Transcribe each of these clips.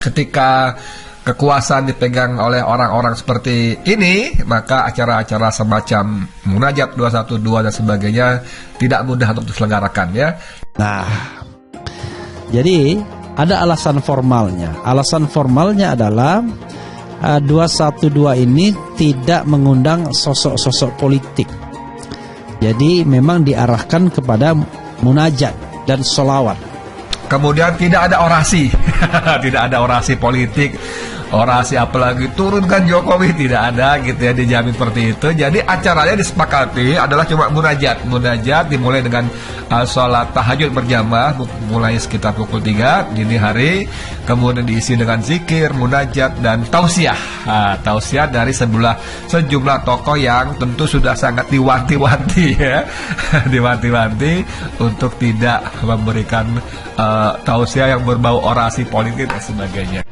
Ketika kekuasaan dipegang oleh orang-orang seperti ini, maka acara-acara semacam munajat 212 dan sebagainya tidak mudah untuk diselenggarakan ya. Nah, jadi ada alasan formalnya. Alasan formalnya adalah 212 ini tidak mengundang sosok-sosok politik. Jadi memang diarahkan kepada munajat dan sholawat. Kemudian tidak ada orasi, tidak ada orasi politik, orasi apalagi turunkan Jokowi, tidak ada gitu ya, dijamin seperti itu. Jadi acaranya disepakati adalah cuma munajat dimulai dengan sholat tahajud berjamaah mulai sekitar pukul 3 dini hari, kemudian diisi dengan zikir, munajat dan tausiah. Tausiah dari sejumlah tokoh yang tentu sudah sangat diwanti-wanti ya, diwanti-wanti untuk tidak memberikan tausiah yang berbau orasi politik dan sebagainya.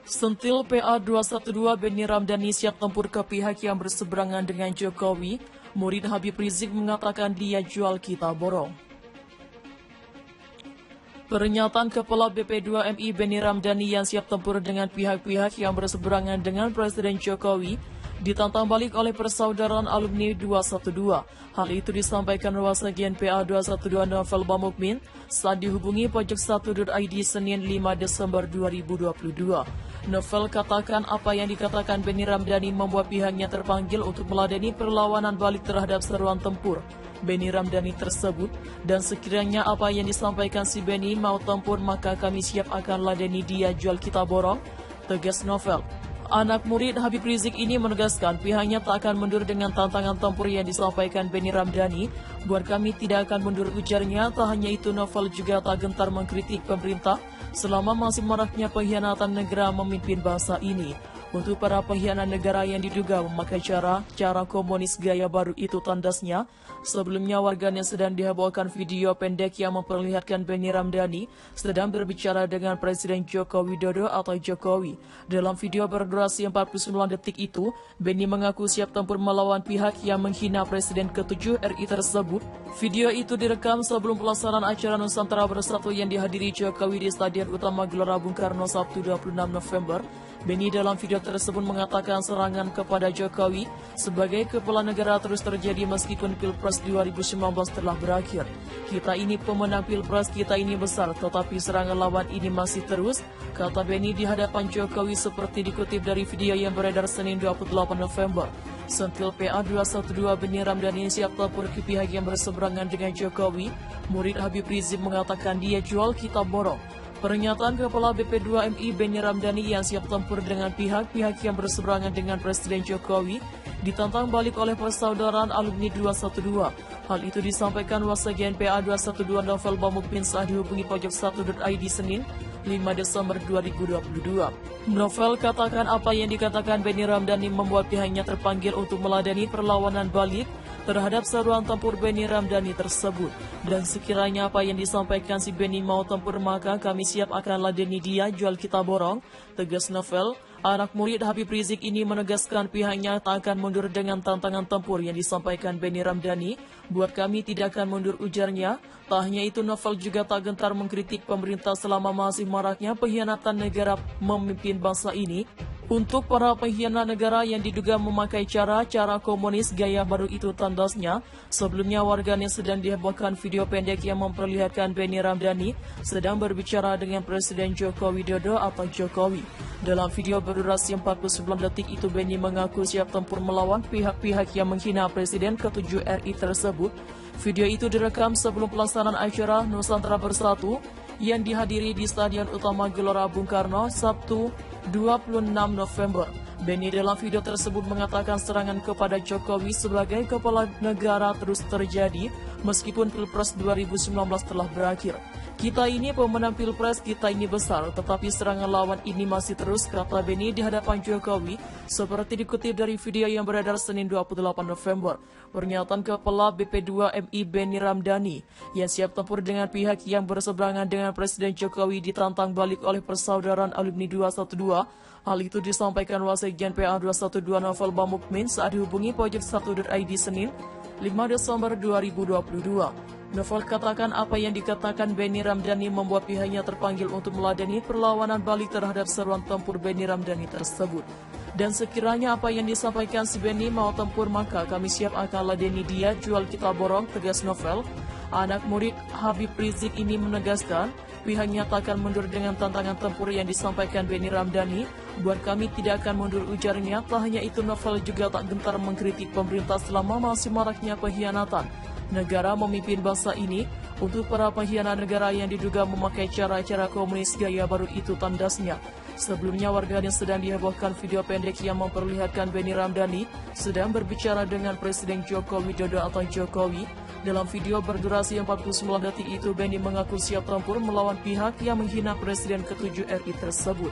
Sentil PA 212 Benny Ramdhani siap tempur ke pihak yang berseberangan dengan Jokowi. Murid Habib Rizik mengatakan dia jual kita borong. Pernyataan Kepala BP2MI Benny Ramdhani yang siap tempur dengan pihak-pihak yang berseberangan dengan Presiden Jokowi ditantang balik oleh persaudaraan alumni 212. Hal itu disampaikan Wasekjen PA 212 Novel Bamukmin saat dihubungi pojok1.id Senin 5 Desember 2022. Novel katakan apa yang dikatakan Benny Ramdhani membuat pihaknya terpanggil untuk meladeni perlawanan balik terhadap seruan tempur Benny Ramdhani tersebut, dan sekiranya apa yang disampaikan si Benny mau tempur maka kami siap akan ladeni dia jual kita borong, tegas Novel. Anak murid Habib Rizik ini menegaskan pihaknya tak akan mundur dengan tantangan tempur yang disampaikan Benny Ramdhani. Buat kami tidak akan mundur, ujarnya. Tak hanya itu, Novel juga tak gentar mengkritik pemerintah selama masih maraknya pengkhianatan negara memimpin bangsa ini. Untuk para pengkhianat negara yang diduga memakai cara komunis gaya baru itu, tandasnya sebelumnya warganet sedang dihebohkan video pendek yang memperlihatkan Benny Ramdhani sedang berbicara dengan Presiden Joko Widodo atau Jokowi. Dalam video berdurasi 49 detik itu, Benny mengaku siap tempur melawan pihak yang menghina Presiden ke-7 RI tersebut. Video itu direkam sebelum pelaksanaan acara Nusantara Bersatu yang dihadiri Jokowi di Stadion Utama Gelora Bung Karno Sabtu 26 November. Benny dalam video tersebut mengatakan serangan kepada Jokowi sebagai kepala negara terus terjadi meskipun Pilpres 2019 telah berakhir. Kita ini pemenang Pilpres, kita ini besar, tetapi serangan lawan ini masih terus, kata Benny di hadapan Jokowi seperti dikutip dari video yang beredar Senin 28 November. Sentil PA 212 Benny Ramdhani siap tempur ke pihak yang berseberangan dengan Jokowi. Murid Habib Rizik mengatakan dia jual kita borong. Pernyataan Kepala BP2MI Benny Ramdhani yang siap tempur dengan pihak-pihak yang berseberangan dengan Presiden Jokowi ditantang balik oleh persaudaraan alumni 212. Hal itu disampaikan Wasekjen PA 212 Novel Bamukmin saat dihubungi pojok1.id Senin 5 Desember 2022. Novel katakan apa yang dikatakan Benny Ramdhani membuat pihaknya terpanggil untuk meladeni perlawanan balik terhadap seruan tempur Benny Ramdhani tersebut. Dan sekiranya apa yang disampaikan si Benny mau tempur maka kami siap akan ladeni dia jual kita borong, tegas Novel. Anak murid Habib Rizik ini menegaskan pihaknya tak akan mundur dengan tantangan tempur yang disampaikan Benny Ramdhani. Buat kami tidak akan mundur, ujarnya. Tak hanya itu, Novel juga tak gentar mengkritik pemerintah selama masih maraknya pengkhianatan negara memimpin bangsa ini. Untuk para pengkhianat negara yang diduga memakai cara komunis gaya baru itu, tandasnya sebelumnya warganet sedang dihebohkan video pendek yang memperlihatkan Benny Ramdhani sedang berbicara dengan Presiden Joko Widodo atau Jokowi. Dalam video berdurasi 49 detik itu, Benny mengaku siap tempur melawan pihak-pihak yang menghina Presiden ke-7 RI tersebut. Video itu direkam sebelum pelaksanaan acara Nusantara Bersatu yang dihadiri di Stadion Utama Gelora Bung Karno Sabtu 26 November. Benny dalam video tersebut mengatakan serangan kepada Jokowi sebagai kepala negara terus terjadi meskipun Pilpres 2019 telah berakhir. Kita ini pemenang Pilpres, kita ini besar, tetapi serangan lawan ini masih terus, kata Benny di hadapan Jokowi, seperti dikutip dari video yang beredar Senin 28 November. Pernyataan Kepala BP2MI Benny Ramdhani yang siap tempur dengan pihak yang berseberangan dengan Presiden Jokowi ditantang balik oleh persaudaraan alumni 212. Hal itu disampaikan Wasekjen PA 212 Novel Bamukmin saat dihubungi pojok 1.id Senin 5 Desember 2022. Novel katakan apa yang dikatakan Benny Ramdhani membuat pihaknya terpanggil untuk meladeni perlawanan balik terhadap seruan tempur Benny Ramdhani tersebut. Dan sekiranya apa yang disampaikan si Benny mau tempur, maka kami siap akan ladeni dia, jual kita borong, tegas Novel. Anak murid Habib Rizik ini menegaskan pihaknya tak akan mundur dengan tantangan tempur yang disampaikan Benny Ramdhani. Buat kami tidak akan mundur, ujarnya. Tak hanya itu, Novel juga tak gentar mengkritik pemerintah selama masih maraknya pengkhianatan negara memimpin bangsa ini. Untuk para pengkhianat negara yang diduga memakai cara-cara komunis gaya baru itu, tandasnya. Sebelumnya warga yang sedang dihebohkan video pendek yang memperlihatkan Benny Ramdhani sedang berbicara dengan Presiden Joko Widodo atau Jokowi. Dalam video berdurasi 49 detik itu, Benny mengaku siap tempur melawan pihak yang menghina Presiden ke-7 RI tersebut.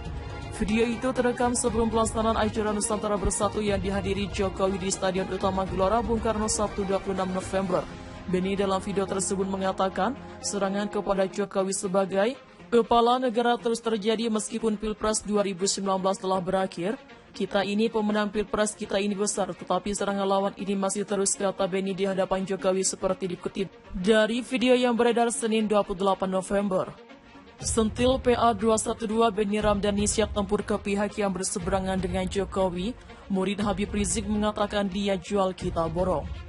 Video itu terekam sebelum pelaksanaan acara Nusantara Bersatu yang dihadiri Jokowi di Stadion Utama Gelora Bung Karno Sabtu 26 November. Benny dalam video tersebut mengatakan serangan kepada Jokowi sebagai kepala negara terus terjadi meskipun Pilpres 2019 telah berakhir. Kita ini pemenang Pilpres, kita ini besar, tetapi serangan lawan ini masih terus, kata Benny di hadapan Jokowi seperti dikutip dari video yang beredar Senin 28 November. Sentil PA 212 Benny Ramdhani siap tempur ke pihak yang berseberangan dengan Jokowi. Murid Habib Rizik mengatakan dia jual kita borong.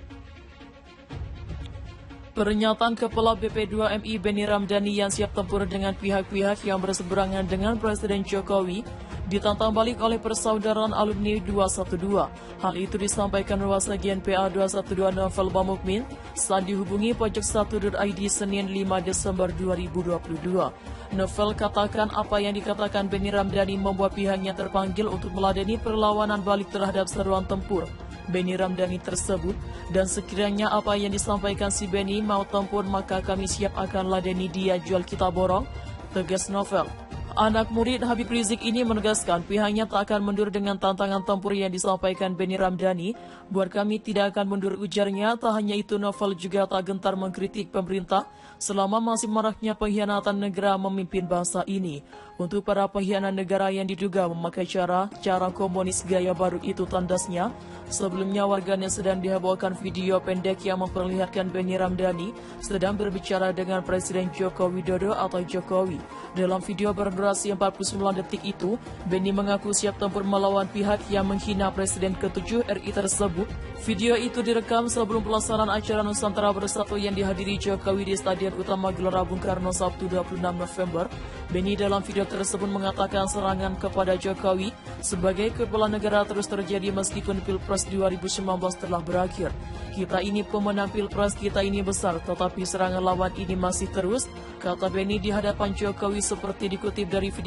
Pernyataan Kepala BP2MI Benny Ramdhani yang siap tempur dengan pihak-pihak yang berseberangan dengan Presiden Jokowi ditantang balik oleh persaudaraan alumni 212. Hal itu disampaikan Wasekjen PA 212 Novel Bamukmin saat dihubungi pojok 1.id Senin 5 Desember 2022. Novel katakan apa yang dikatakan Benny Ramdhani membuat pihaknya terpanggil untuk meladeni perlawanan balik terhadap seruan tempur Benny Ramdhani tersebut, dan sekiranya apa yang disampaikan si Benny mau tempur, maka kami siap akan ladeni dia, jual kita borong, tegas Novel. Anak murid Habib Rizik ini menegaskan pihaknya tak akan mundur dengan tantangan tempur yang disampaikan Benny Ramdhani. Buat kami tidak akan mundur, ujarnya. Tak hanya itu, Novel juga tak gentar mengkritik pemerintah selama masih maraknya pengkhianatan negara memimpin bangsa ini. Untuk para pengkhianat negara yang diduga memakai cara komunis gaya baru itu, tandasnya. Sebelumnya warganya sedang dihebohkan video pendek yang memperlihatkan Benny Ramdhani sedang berbicara dengan Presiden Joko Widodo atau Jokowi. Dalam video berdurasi 49 detik itu, Benny mengaku siap tempur melawan pihak yang menghina Presiden ke-7 RI tersebut. Video itu direkam sebelum pelaksanaan acara Nusantara Bersatu yang dihadiri Jokowi di Stadion Utama Gelora Bung Karno Sabtu 26 November. Benny dalam video tersebut mengatakan serangan kepada Jokowi sebagai kepala negara terus terjadi meskipun Pilpres 2019 telah berakhir. Kita ini pemenang Pilpres, kita ini besar, tetapi serangan lawan ini masih terus, kata Benny di hadapan Jokowi seperti dikutip dari video